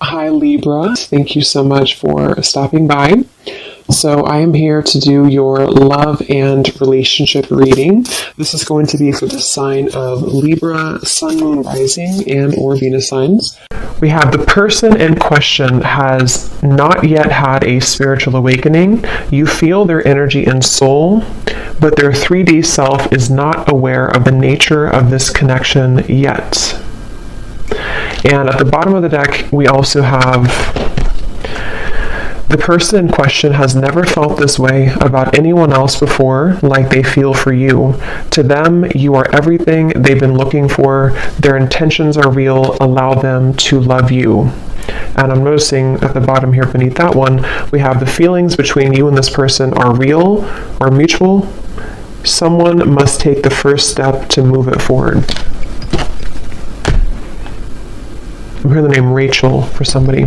Hi Libra, thank you so much for stopping by. So I am here to do your love and relationship reading. This is going to be for the sign of Libra, Sun, Moon, Rising, and or Venus signs. We have the person in question has not yet had a spiritual awakening. You feel their energy and soul, but their 3D self is not aware of the nature of this connection yet. And at the bottom of the deck, we also have the person in question has never felt this way about anyone else before, like they feel for you. To them, you are everything they've been looking for. Their intentions are real. Allow them to love you. And I'm noticing at the bottom here beneath that one, we have the feelings between you and this person are real, are mutual. Someone must take the first step to move it forward. I hear the name Rachel for somebody.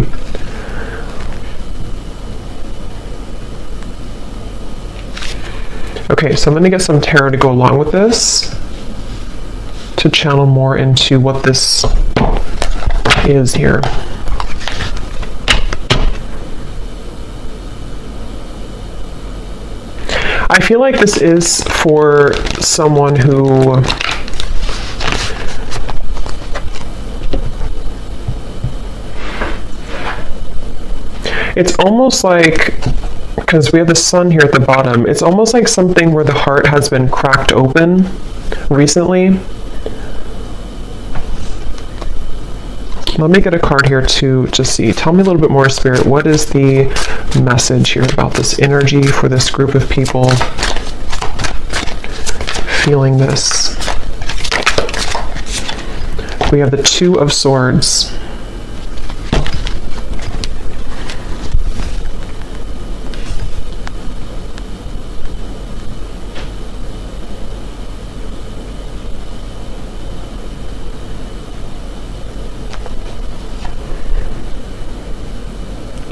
Okay, so I'm going to get some tarot to go along with this to channel more into what this is here. I feel like this is for someone who it's almost like, because we have the sun here at the bottom, it's almost like something where the heart has been cracked open recently. Let me get a card here to see. Tell me a little bit more, Spirit. What is the message here about this energy for this group of people feeling this? We have the Two of Swords.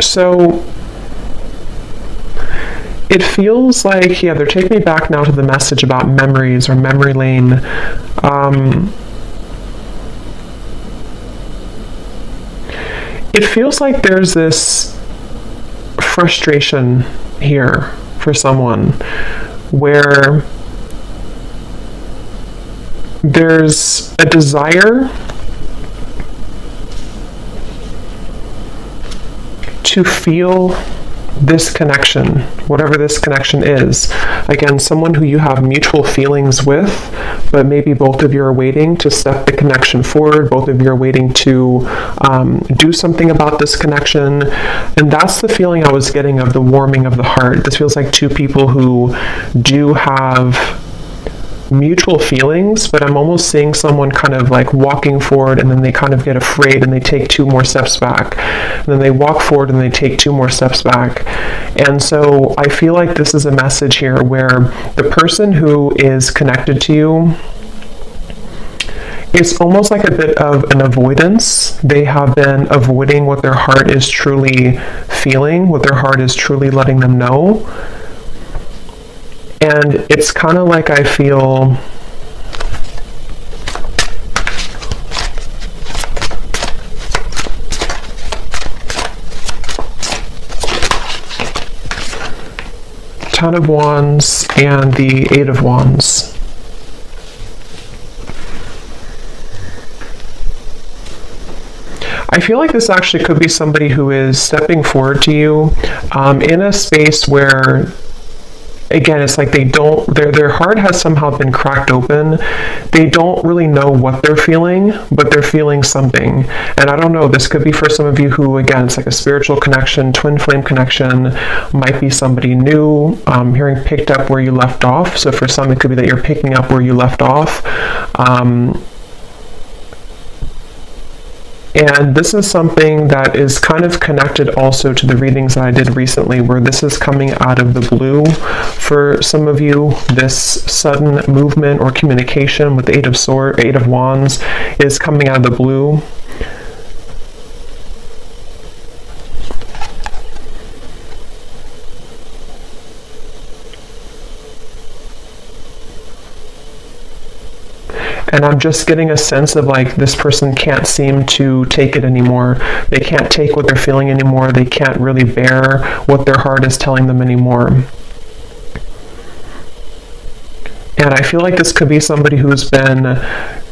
So it feels like, yeah, they're taking me back now to the message about memories or memory lane. It feels like there's this frustration here for someone where there's a desire to feel this connection, whatever this connection is. Again, someone who you have mutual feelings with, but maybe both of you are waiting to step the connection forward, both of you are waiting to do something about this connection. And that's the feeling I was getting of the warming of the heart. This feels like two people who do have mutual feelings, but I'm almost seeing someone kind of like walking forward and then they kind of get afraid and they take two more steps back. And then they walk forward and they take two more steps back. And so I feel like this is a message here where the person who is connected to you, it's almost like a bit of an avoidance. They have been avoiding what their heart is truly feeling, what their heart is truly letting them know. And it's kind of like I feel Ten of Wands and the Eight of Wands. I feel like this actually could be somebody who is stepping forward to you in a space where, again, it's like they don't, their heart has somehow been cracked open. They don't really know what they're feeling, but they're feeling something. And I don't know, this could be for some of you who, again, it's like a spiritual connection, twin flame connection, might be somebody new, hearing picked up where you left off. So for some, it could be that you're picking up where you left off. And this is something that is kind of connected also to the readings that I did recently, where this is coming out of the blue for some of you. This sudden movement or communication with the Eight of Wands is coming out of the blue. And I'm just getting a sense of like this person can't seem to take it anymore. They can't take what they're feeling anymore. They can't really bear what their heart is telling them anymore. And I feel like this could be somebody who's been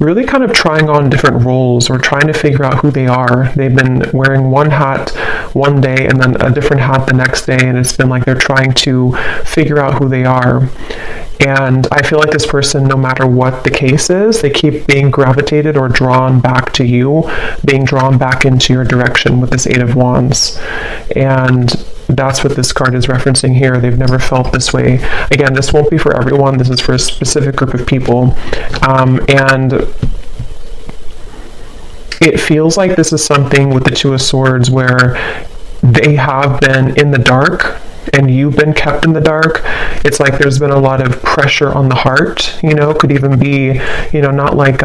really kind of trying on different roles or trying to figure out who they are. They've been wearing one hat one day and then a different hat the next day, and it's been like they're trying to figure out who they are. And I feel like this person, no matter what the case is, they keep being gravitated or drawn back to you, being drawn back into your direction with this Eight of Wands. And that's what this card is referencing here. They've never felt this way. Again, this won't be for everyone. This is for a specific group of people. And it feels like this is something with the Two of Swords where they have been in the dark and you've been kept in the dark. It's like there's been a lot of pressure on the heart, could even be, not like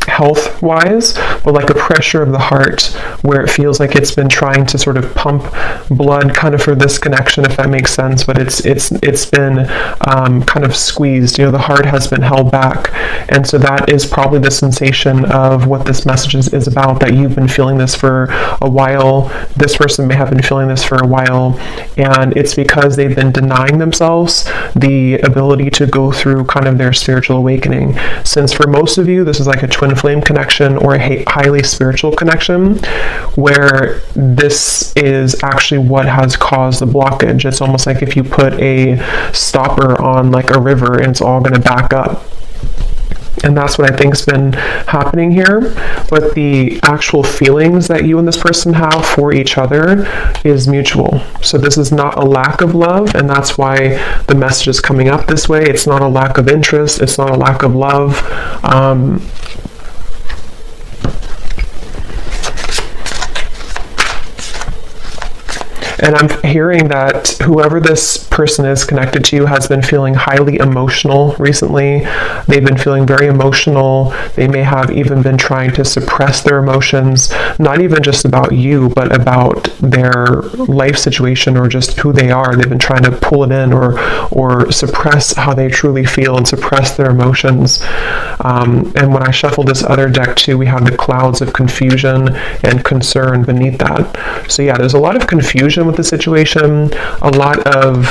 health wise, but like a pressure of the heart where it feels like it's been trying to sort of pump blood kind of for this connection, if that makes sense, but it's been kind of squeezed. The heart has been held back. And so that is probably the sensation of what this message is about, that you've been feeling this for a while. This person may have been feeling this for a while, and it's because they've been denying themselves the ability to go through kind of their spiritual awakening. Since for most of you, this is like a twin flame connection or a highly spiritual connection, where this is actually what has caused the blockage. It's almost like if you put a stopper on like a river and it's all going to back up. And that's what I think's been happening here. But the actual feelings that you and this person have for each other is mutual. So this is not a lack of love, and that's why the message is coming up this way. It's not a lack of interest. It's not a lack of love. And I'm hearing that whoever this person is connected to has been feeling highly emotional recently. They've been feeling very emotional. They may have even been trying to suppress their emotions, not even just about you, but about their life situation or just who they are. They've been trying to pull it in or suppress how they truly feel and suppress their emotions. And when I shuffle this other deck too, we have the clouds of confusion and concern beneath that. So yeah, there's a lot of confusion with the situation, a lot of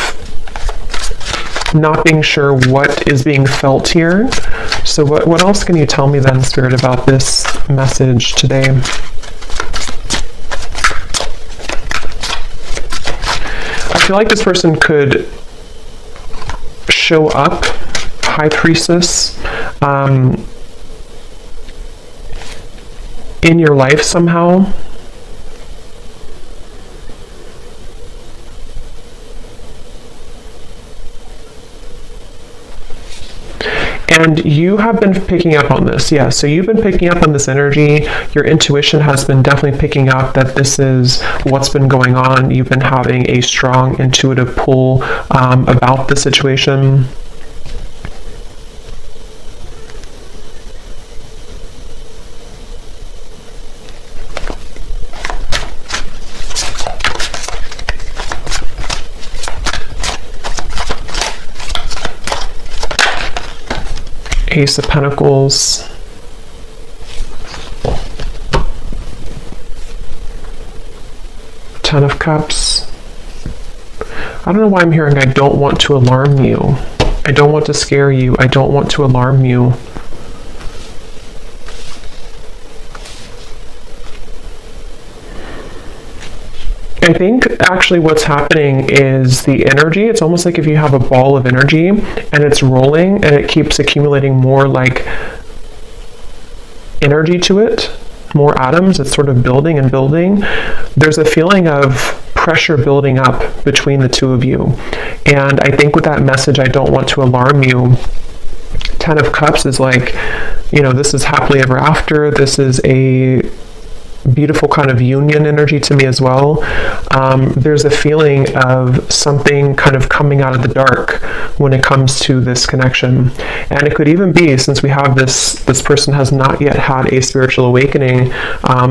not being sure what is being felt here. So what else can you tell me then, Spirit, about this message today? I feel like this person could show up, High Priestess, in your life somehow. And you have been picking up on this, yeah. So you've been picking up on this energy. Your intuition has been definitely picking up that this is what's been going on. You've been having a strong intuitive pull about the situation. Ace of Pentacles, Ten of Cups. I don't know why I'm hearing I don't want to alarm you. I don't want to scare you. I don't want to alarm you. I think actually what's happening is the energy. It's almost like if you have a ball of energy and it's rolling and it keeps accumulating more like energy to it, more atoms. It's sort of building and building. There's a feeling of pressure building up between the two of you. And I think with that message, I don't want to alarm you. Ten of Cups is like, this is happily ever after. This is a beautiful kind of union energy to me as well. There's a feeling of something kind of coming out of the dark when it comes to this connection. And it could even be, since we have this person has not yet had a spiritual awakening,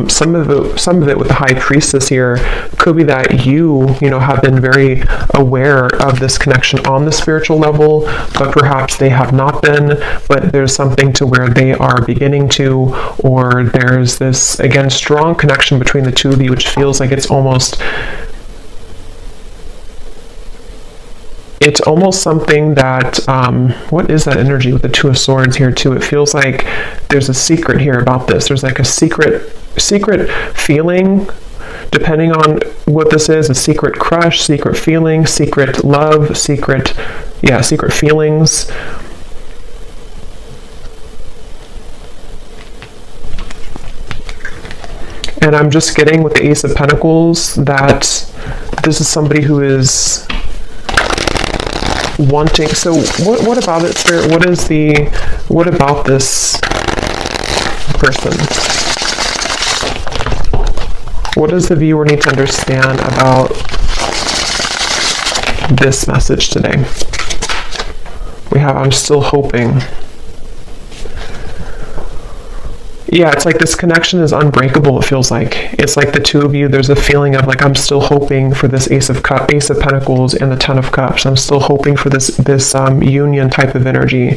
some of it with the High Priestess here could be that you have been very aware of this connection on the spiritual level, but perhaps they have not been, but there's something to where they are beginning to, or there's this, again, strong connection between the two of you, which feels like it's almost something that, what is that energy with the Two of Swords here too? It feels like there's a secret here about this. There's like a secret feeling, depending on what this is, a secret crush, secret feeling, secret love, secret feelings. And I'm just getting with the Ace of Pentacles that this is somebody who is wanting. So what about it, Spirit? What about this person? What does the viewer need to understand about this message today? We have, I'm still hoping. Yeah, it's like this connection is unbreakable, it feels like. It's like the two of you, there's a feeling of like, I'm still hoping for this Ace of Pentacles and the Ten of Cups. I'm still hoping for this union type of energy,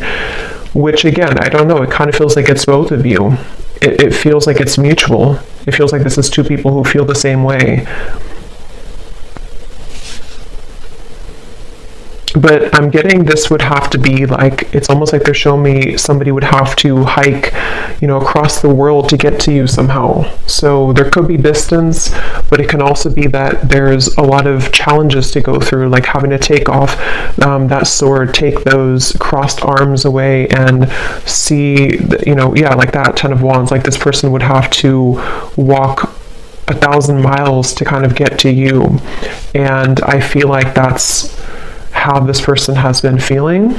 which again, I don't know, it kind of feels like it's both of you. It feels like it's mutual. It feels like this is two people who feel the same way. But I'm getting this would have to be like, it's almost like they're showing me somebody would have to hike, across the world to get to you somehow. So there could be distance, but it can also be that there's a lot of challenges to go through, like having to take off that sword, take those crossed arms away, and see, like that Ten of Wands, like this person would have to walk 1,000 miles to kind of get to you. And I feel like that's how this person has been feeling,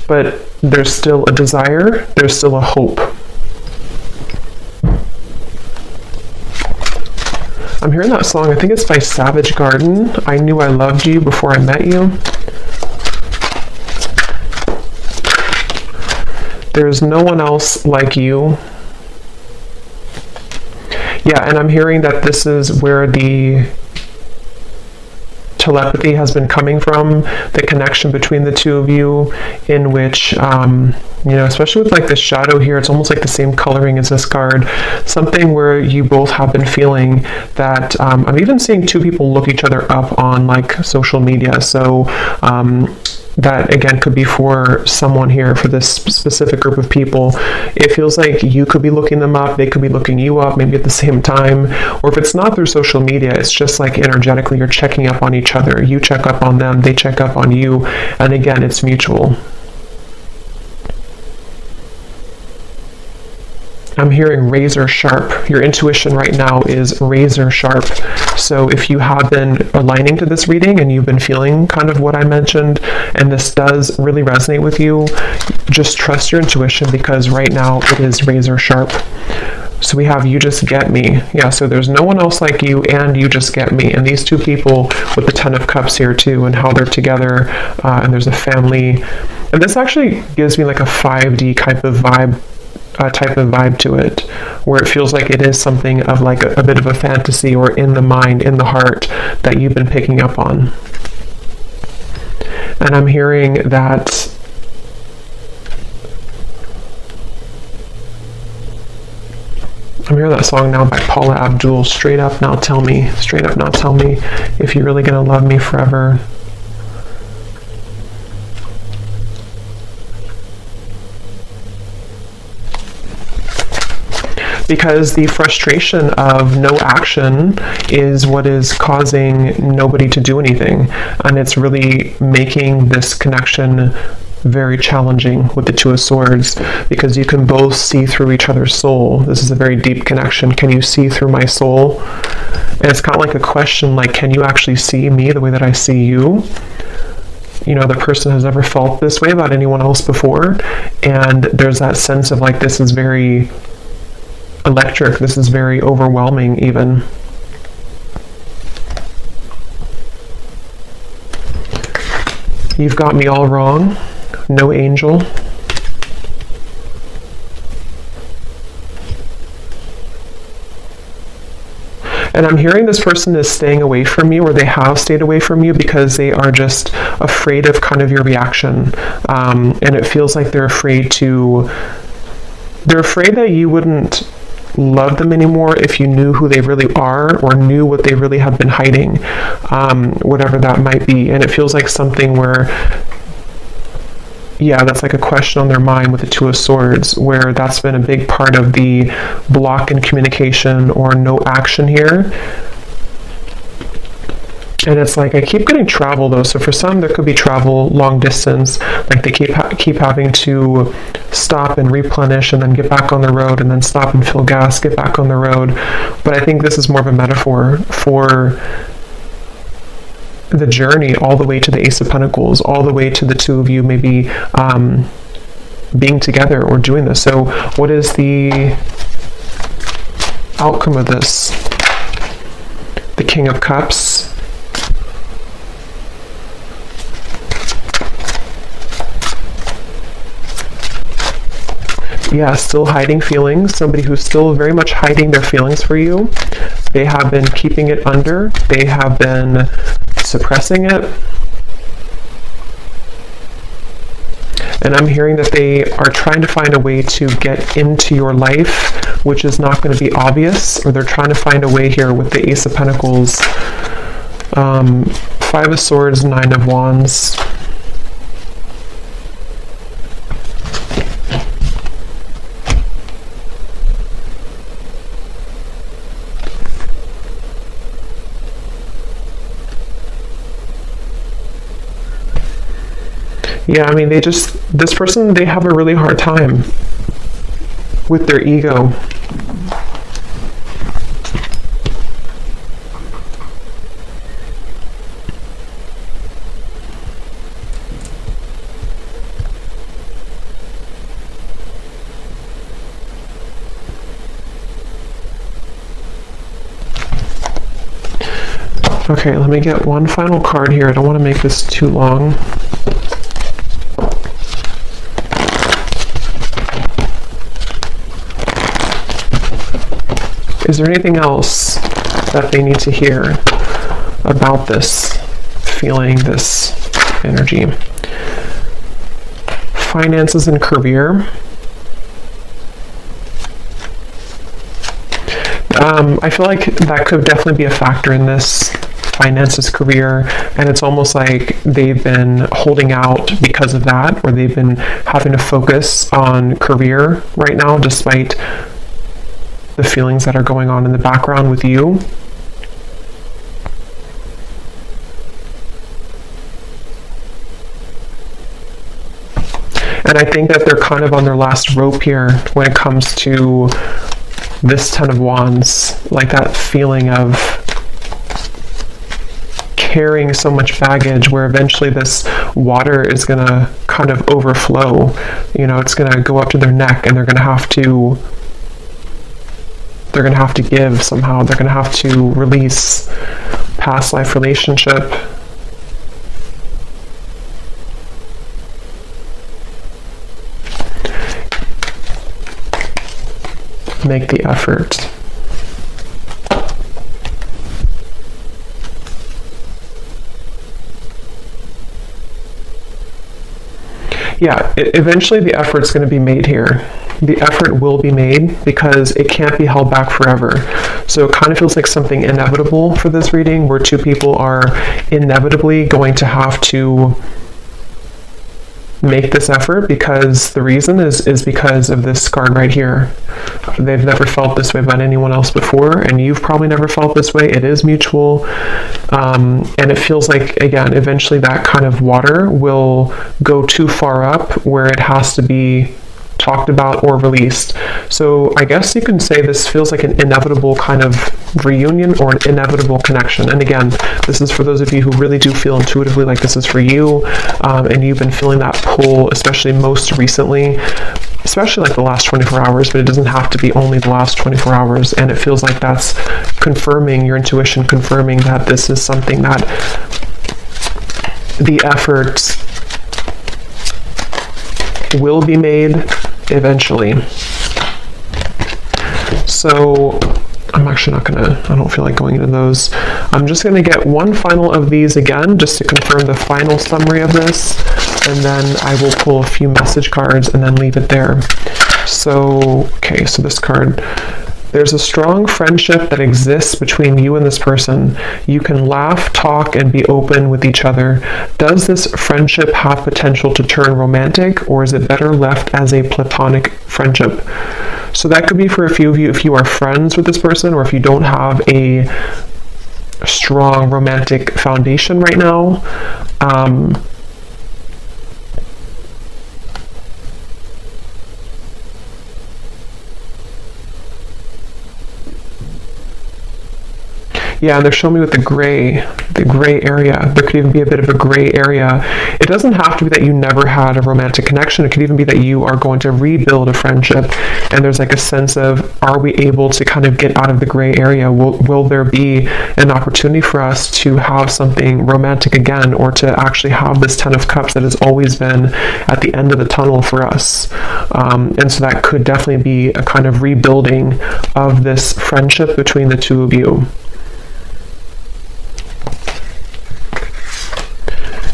but there's still a desire, there's still a hope. I'm hearing that song, I think it's by Savage Garden, I Knew I Loved You Before I Met You. There's no one else like you. Yeah, and I'm hearing that this is where the telepathy has been coming from, the connection between the two of you, in which, especially with like the shadow here, it's almost like the same coloring as this card, something where you both have been feeling that, I'm even seeing two people look each other up on like social media, so that again could be for someone here, for this specific group of people. It feels like you could be looking them up, they could be looking you up, maybe at the same time, or if it's not through social media, it's just like energetically you're checking up on each other, you check up on them, they check up on you, and again, it's mutual. I'm hearing razor sharp. Your intuition right now is razor sharp. So if you have been aligning to this reading and you've been feeling kind of what I mentioned, and this does really resonate with you, just trust your intuition, because right now it is razor sharp. So we have You Just Get Me. Yeah, so there's no one else like you, and You Just Get Me. And these two people with the Ten of Cups here too, and how they're together, and there's a family. And this actually gives me like a 5D type of vibe to it, where it feels like it is something of like a bit of a fantasy, or in the mind, in the heart, that you've been picking up on. And I'm hearing that song now by Paula Abdul, Straight Up Now Tell Me, Straight Up Now Tell Me If You're Really Gonna Love Me Forever. Because the frustration of no action is what is causing nobody to do anything, and it's really making this connection very challenging with the Two of Swords, because you can both see through each other's soul. This is a very deep connection. Can you see through my soul? And it's kind of like a question, like, can you actually see me the way that I see you? The person has never felt this way about anyone else before, and there's that sense of like, this is very electric. This is very overwhelming even. You've got me all wrong. No angel. And I'm hearing this person is staying away from you, or they have stayed away from you because they are just afraid of kind of your reaction. And it feels like they're afraid that you wouldn't love them anymore if you knew who they really are, or knew what they really have been hiding, whatever that might be. And it feels like something where, yeah, that's like a question on their mind with the Two of Swords, where that's been a big part of the block in communication or no action here. And it's like, I keep getting travel though. So for some, there could be travel long distance, like they keep having to stop and replenish and then get back on the road, and then stop and fill gas, get back on the road. But I think this is more of a metaphor for the journey all the way to the Ace of Pentacles, all the way to the two of you maybe being together or doing this. So what is the outcome of this? The King of Cups. Yeah, still hiding feelings. Somebody who's still very much hiding their feelings for you. They have been keeping it under. They have been suppressing it. And I'm hearing that they are trying to find a way to get into your life, which is not going to be obvious, or they're trying to find a way here with the Ace of Pentacles, Five of Swords, Nine of Wands. Yeah, I mean, this person, they have a really hard time with their ego. Okay, let me get one final card here. I don't want to make this too long. Is there anything else that they need to hear about this feeling, this energy? Finances and career. I feel like that could definitely be a factor in this. Finances, career, and it's almost like they've been holding out because of that, or they've been having to focus on career right now despite the feelings that are going on in the background with you. And I think that they're kind of on their last rope here when it comes to this Ten of Wands, like that feeling of carrying so much baggage, where eventually this water is going to kind of overflow. You know, it's going to go up to their neck, and they're going to have to give somehow. They're going to have to release past life relationship. Make the effort. Yeah, eventually the effort's going to be made here. The effort will be made because it can't be held back forever. So it kind of feels like something inevitable for this reading, where two people are inevitably going to have to make this effort, because the reason is because of this card right here. They've never felt this way about anyone else before, and you've probably never felt this way. It is mutual, and it feels like, again, eventually that kind of water will go too far up where it has to be talked about or released. So I guess you can say this feels like an inevitable kind of reunion, or an inevitable connection. And again, this is for those of you who really do feel intuitively like this is for you, and you've been feeling that pull, especially most recently. especially like the last 24 hours, but it doesn't have to be only the last 24 hours. And it feels like that's confirming your intuition, confirming that this is something that the effort will be made eventually. So I'm actually not gonna, I don't feel like going into those. I'm just gonna get one final of these again, just to confirm the final summary of this, and then I will pull a few message cards and then leave it there. So, okay, so this card. There's a strong friendship that exists between you and this person. You can laugh, talk, and be open with each other. Does this friendship have potential to turn romantic, or is it better left as a platonic friendship? So that could be for a few of you if you are friends with this person, or if you don't have a strong romantic foundation right now. Yeah, and they're showing me with the gray area. There could even be a bit of a gray area. It doesn't have to be that you never had a romantic connection. It could even be that you are going to rebuild a friendship, and there's like a sense of, are we able to kind of get out of the gray area? Will there be an opportunity for us to have something romantic again, or to actually have this 10 of Cups that has always been at the end of the tunnel for us? And so that could definitely be a kind of rebuilding of this friendship between the two of you.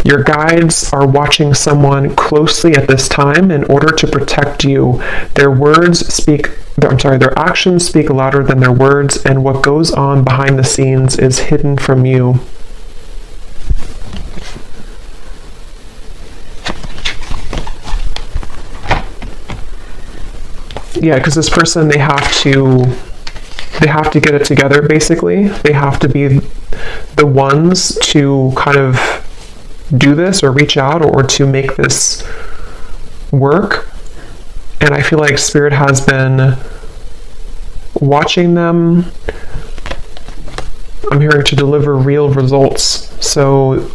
Your guides are watching someone closely at this time in order to protect you. Their actions speak louder than their words, and what goes on behind the scenes is hidden from you. Yeah, because this person, they have to get it together, basically. They have to be the ones to kind of do this, or reach out, or to make this work. And I feel like Spirit has been watching them. I'm hearing to deliver real results. So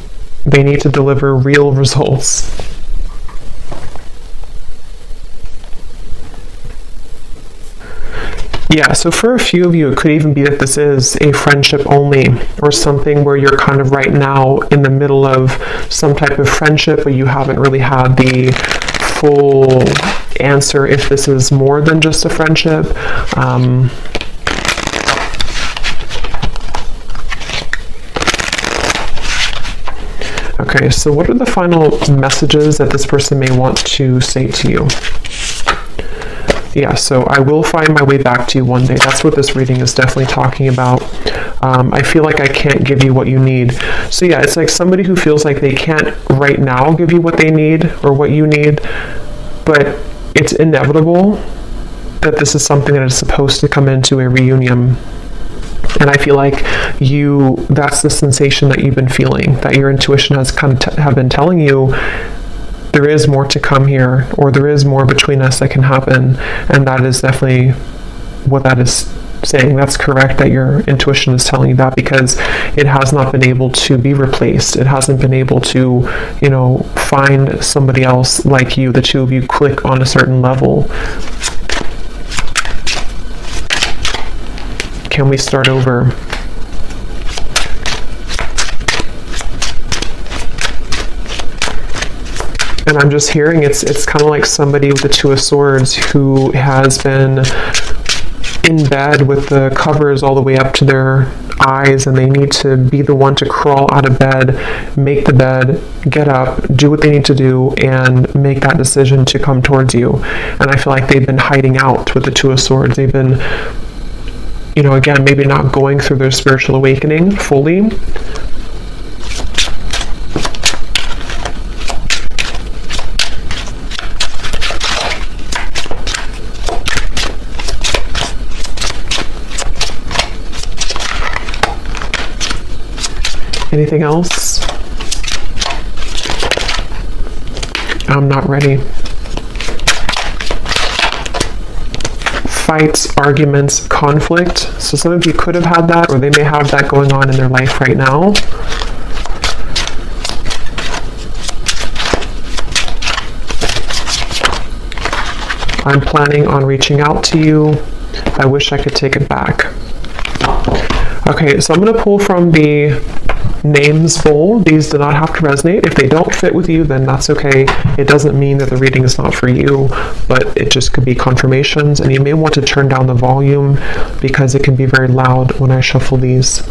they need to deliver real results. Yeah, so for a few of you, it could even be that this is a friendship only, or something where you're kind of right now in the middle of some type of friendship, but you haven't really had the full answer if this is more than just a friendship. Okay, so what are the final messages that this person may want to say to you? Yeah, so I will find my way back to you one day. That's what this reading is definitely talking about. I feel like I can't give you what you need. So yeah, it's like somebody who feels like they can't right now give you what they need or what you need, but it's inevitable that this is something that is supposed to come into a reunion. And I feel like that's the sensation that you've been feeling, that your intuition has kind of have been telling you there is more to come here, or there is more between us that can happen. And that is definitely what that is saying. That's correct that your intuition is telling you that, because it has not been able to be replaced. It hasn't been able to, find somebody else like you. The two of you click on a certain level. Can we start over? And I'm just hearing it's kind of like somebody with the Two of Swords who has been in bed with the covers all the way up to their eyes, and they need to be the one to crawl out of bed, make the bed, get up, do what they need to do, and make that decision to come towards you. And I feel like they've been hiding out with the Two of Swords. They've been, again, maybe not going through their spiritual awakening fully. Anything else? I'm not ready. Fights, arguments, conflict. So some of you could have had that, or they may have that going on in their life right now. I'm planning on reaching out to you. I wish I could take it back. Okay, so I'm going to pull from the names bowl. These do not have to resonate. If they don't fit with you, then that's okay. It doesn't mean that the reading is not for you, but it just could be confirmations, and you may want to turn down the volume because it can be very loud when I shuffle these.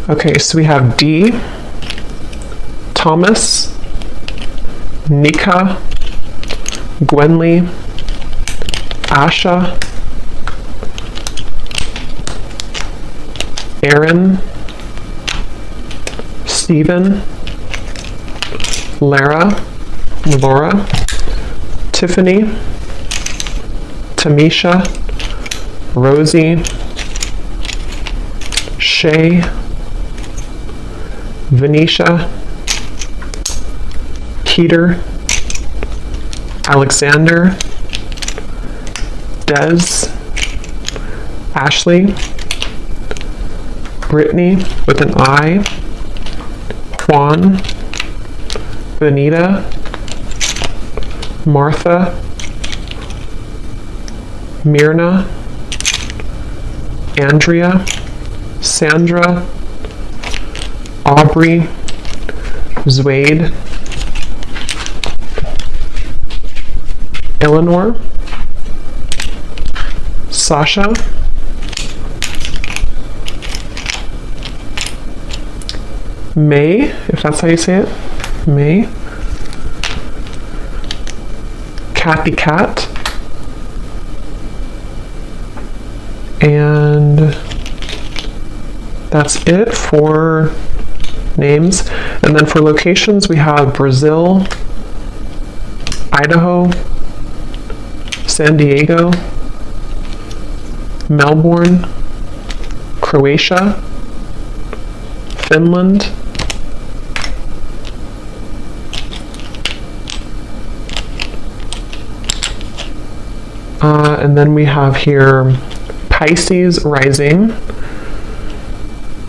Okay, so we have D, Thomas, Nika, Gwenly, Asha, Aaron, Stephen, Lara, Laura, Tiffany, Tamisha, Rosie, Shay, Venetia, Peter, Alexander, Des, Ashley, Brittany with an I, Juan, Benita, Martha, Myrna, Andrea, Sandra, Aubrey, Zwade, Eleanor, Sasha, May, if that's how you say it, May, Kathy Cat, and that's it for names. And then for locations, we have Brazil, Idaho, San Diego, Melbourne, Croatia, Finland, and then we have here Pisces rising,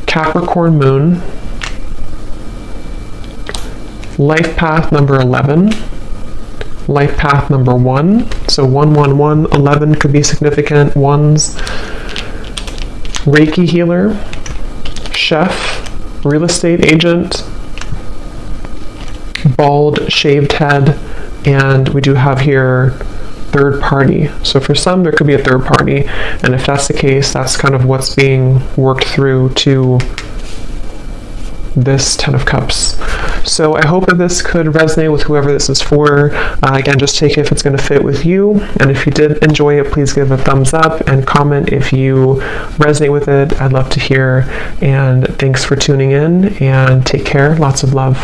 Capricorn moon, life path number 11, life path number 1, so 111, 11 could be significant ones, Reiki healer, chef, real estate agent, bald shaved head, and we do have here third party. So for some there could be a third party, and if that's the case, that's kind of what's being worked through to this 10 of Cups. So I hope that this could resonate with whoever this is for. Again, just take it if it's going to fit with you, and if you did enjoy it, please give a thumbs up and comment if you resonate with it. I'd love to hear, and thanks for tuning in, and take care. Lots of love.